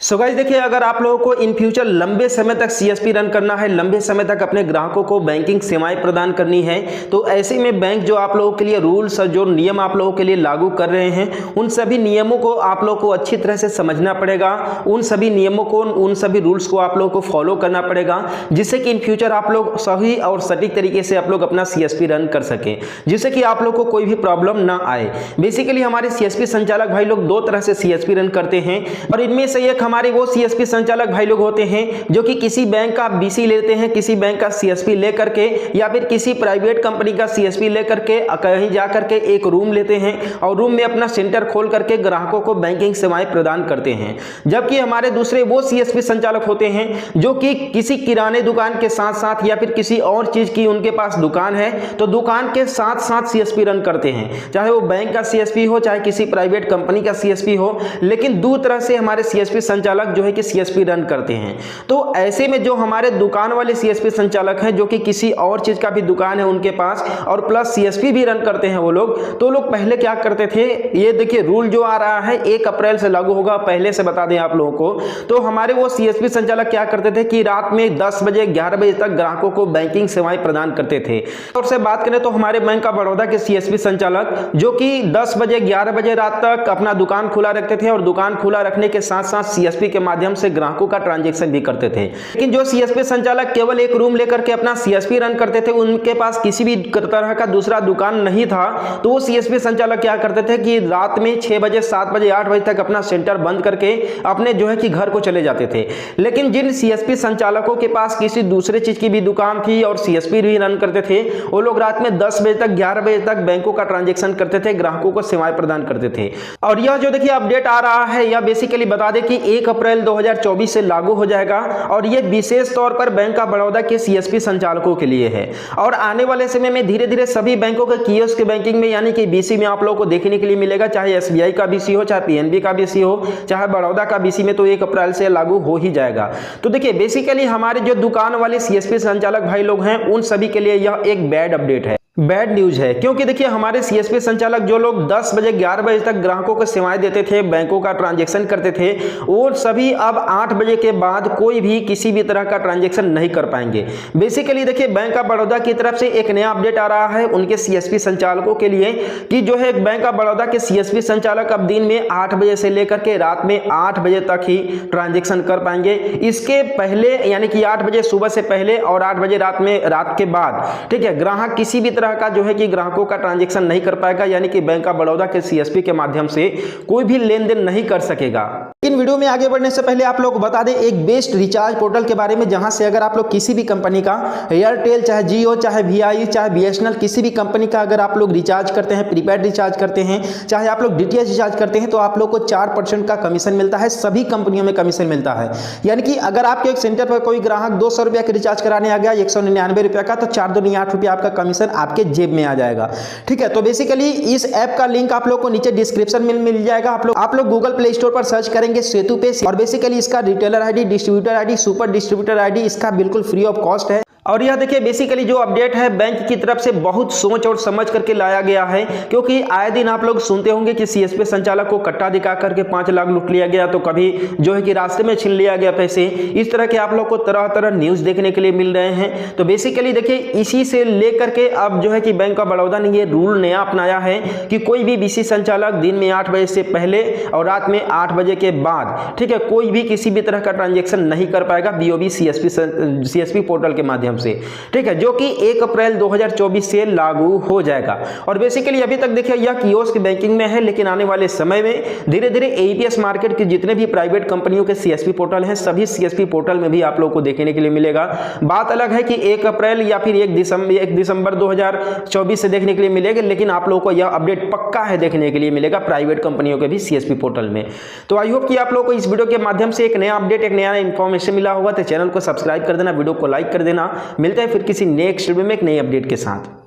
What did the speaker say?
So guys देखिए, अगर आप लोगों को इन फ्यूचर लंबे समय तक सीएसपी रन करना है, लंबे समय तक अपने ग्राहकों को बैंकिंग सेवाएं प्रदान करनी है, तो ऐसे में बैंक जो आप लोगों के लिए रूल्स और जो नियम आप लोगों के लिए लागू कर रहे हैं, उन सभी नियमों को आप लोगों को अच्छी तरह से समझना पड़ेगा। उन सभी नियमों को, उन सभी रूल्स को आप लोगों को फॉलो करना पड़ेगा, जिससे कि इन फ्यूचर आप लोग सही और सटीक तरीके से आप लोग अपना सीएसपी रन कर सकें, जिससे कि आप लोग को कोई भी प्रॉब्लम ना आए। बेसिकली हमारे सीएसपी संचालक भाई लोग दो तरह से सीएसपी रन करते हैं, और इनमें से एक हमारे वो सीएसपी संचालक भाई लोग होते हैं जो कि किसी बैंक का बीसी लेते हैं, किसी बैंक का सीएसपी लेकर के, या फिर किसी प्राइवेट कंपनी का सीएसपी लेकर के कहीं जाकर के एक रूम लेते हैं और रूम में अपना सेंटर खोल करके ग्राहकों को बैंकिंग सेवाएं प्रदान करते हैं। जबकि हमारे दूसरे वो सीएसपी संचालक होते हैं जो कि किसी किराने दुकान के साथ साथ या फिर किसी और चीज की उनके पास दुकान है, तो दुकान के साथ साथ सीएसपी रन करते हैं, चाहे वो बैंक का सीएसपी हो, चाहे किसी प्राइवेट कंपनी का सीएसपी हो, लेकिन दो तरह से हमारे सीएसपी संचालक जो है कि सीएसपी रन करते हैं। तो ऐसे में जो हमारे दुकान वाले सीएसपी संचालक हैं, जो कि किसी और चीज का भी दुकान है उनके पास और प्लस सीएसपी भी रन करते हैं वो लोग, तो लोग पहले क्या करते थे, ये देखिए रूल जो आ रहा है 1 अप्रैल से लागू होगा, पहले से बता दें आप लोगों को। तो हमारे वो सीएसपी संचालक क्या करते थे कि रात में 10 बजे 11 बजे तक ग्राहकों को बैंकिंग सेवाएं प्रदान करते थे। और से बात करें तो हमारे बैंक ऑफ बड़ौदा के सीएसपी संचालक जो कि 10 बजे 11 बजे रात तक अपना दुकान खुला रखते थे, और दुकान खुला रखने के साथ साथ सीएसपी के माध्यम से ग्राहकों का ट्रांजैक्शन भी करते थे। लेकिन जो सीएसपी संचालक केवल एक रूम लेकर के अपना सीएसपी रन करते थे, उनके पास किसी भी तरह का दूसरा दुकान नहीं था, तो वो सीएसपी संचालक क्या करते थे कि रात में 6 बजे 7 बजे 8 बजे तक अपना सेंटर बंद करके अपने जो है कि घर को चले जाते थे। लेकिन जिन सीएसपी संचालकों के पास किसी दूसरे चीज की भी दुकान थी और सीएसपी भी रन करते थे, वो लोग रात में 10 बजे तक 11 बजे तक बैंकों का ट्रांजैक्शन करते थे, ग्राहकों को सेवाएं प्रदान करते थे। और यह जो देखिए अपडेट आ रहा है, यह बेसिकली बता दें कि 1 अप्रैल 2024 से लागू हो जाएगा, और यह विशेष तौर पर बैंक ऑफ बड़ौदा के सीएसपी संचालकों के लिए है। और आने वाले समय में धीरे धीरे सभी बैंकों के कियोस्क बैंकिंग में यानी कि बीसी में आप लोगों को देखने के लिए मिलेगा, चाहे एसबीआई का बीसी हो, चाहे पीएनबी का बीसी हो, चाहे बड़ौदा का बीसी में, तो 1 अप्रैल से लागू हो ही जाएगा। तो देखिए बेसिकली हमारे जो दुकान वाले सीएसपी संचालक भाई लोग हैं, उन सभी के लिए यह एक बैड अपडेट है, बैड न्यूज है। क्योंकि देखिए हमारे सीएसपी संचालक जो लोग 10 बजे 11 बजे तक ग्राहकों को सेवाएं देते थे, बैंकों का ट्रांजैक्शन करते थे, वो सभी अब 8 बजे के बाद कोई भी किसी भी तरह का ट्रांजैक्शन नहीं कर पाएंगे। बेसिकली देखिए बैंक ऑफ बड़ौदा की तरफ से एक नया अपडेट आ रहा है उनके सीएसपी संचालकों के लिए कि जो है बैंक ऑफ बड़ौदा के सीएसपी संचालक अब दिन में 8 बजे से लेकर के रात में 8 बजे तक ही ट्रांजैक्शन कर पाएंगे। इसके पहले यानी कि 8 बजे सुबह से पहले और 8 बजे रात के बाद, ठीक है, ग्राहक किसी भी का जो है कि ग्राहकों का ट्रांजैक्शन नहीं कर पाएगा, यानी कि बैंक ऑफ बड़ौदा के सीएसपी के माध्यम से कोई भी लेन देन नहीं कर सकेगा। इन वीडियो में आगे बढ़ने से पहले आप लोग बता दें एक बेस्ट रिचार्ज पोर्टल के बारे में, जहां से अगर आप लोग किसी भी कंपनी का एयरटेल, चाहे जियो, चाहे वीआई, चाहे बीएसएनएल, किसी भी कंपनी का अगर आप लोग रिचार्ज करते हैं, प्रीपेड रिचार्ज करते हैं, चाहे आप लोग डीटीएच रिचार्ज करते हैं, तो आप लोग को 4% का कमीशन मिलता है। सभी कंपनियों में कमीशन मिलता है। यानी कि अगर आपके एक सेंटर पर कोई ग्राहक 200 रुपया का रिचार्ज कराने आ गया 199 रुपया का, तो 4 दूनी 8 रुपया आपका कमीशन आपके जेब में आ जाएगा। ठीक है, तो बेसिकली इस ऐप का लिंक आप लोग को नीचे डिस्क्रिप्शन में मिल जाएगा। आप लोग गूगल प्ले स्टोर पर सर्च करेंगे सेतु पे, और बेसिकली इसका retailer ID, distributor ID, super distributor ID इसका बिल्कुल फ्री ऑफ कॉस्ट है। और यह देखिए बेसिकली जो अपडेट है बैंक की तरफ से बहुत सोच और समझ करके लाया गया है, क्योंकि आए दिन आप लोग सुनते होंगे कि सीएसपी संचालक को कट्टा दिखा करके 5 लाख लूट लिया गया, तो कभी जो है कि रास्ते में छीन लिया गया पैसे। इस तरह के आप लोग को तरह तरह न्यूज देखने के लिए मिल रहे हैं। तो बेसिकली देखिए इसी से लेकर के अब जो है कि बैंक ऑफ बड़ौदा ने ये रूल नया अपनाया है कि कोई भी बीसी संचालक दिन में 8 बजे से पहले और रात में 8 बजे के बाद, ठीक है, कोई भी किसी भी तरह का ट्रांजेक्शन नहीं कर पाएगा बीओबी सीएसपी पोर्टल के माध्यम से, ठीक है, जो कि 1 अप्रैल 2024 से लागू हो जाएगा। और बेसिकली अभी तक देखिए यह कियोस्क बैंकिंग में है, लेकिन आने वाले समय में धीरे धीरे एईपीएस मार्केट के जितने भी प्राइवेट कंपनियों के सीएसपी पोर्टल हैं, सभी सीएसपी पोर्टल में भी आप लोगों को देखने के लिए मिलेगा। बात अलग है कि 1 अप्रैल या फिर 1 दिसंबर 2024 से देखने के लिए मिलेगा, लेकिन आप लोगों को यह अपडेट पक्का है देखने के लिए मिलेगा प्राइवेट कंपनियों के भी सीएसपी पोर्टल में। तो आई होप कि आप लोगों को इस वीडियो के माध्यम से एक नया अपडेट, एक नया इंफॉर्मेशन मिला होगा। तो चैनल को सब्सक्राइब कर देना, वीडियो को लाइक कर देना। मिलते हैं फिर किसी नेक्स्ट वीडियो में एक नई अपडेट के साथ।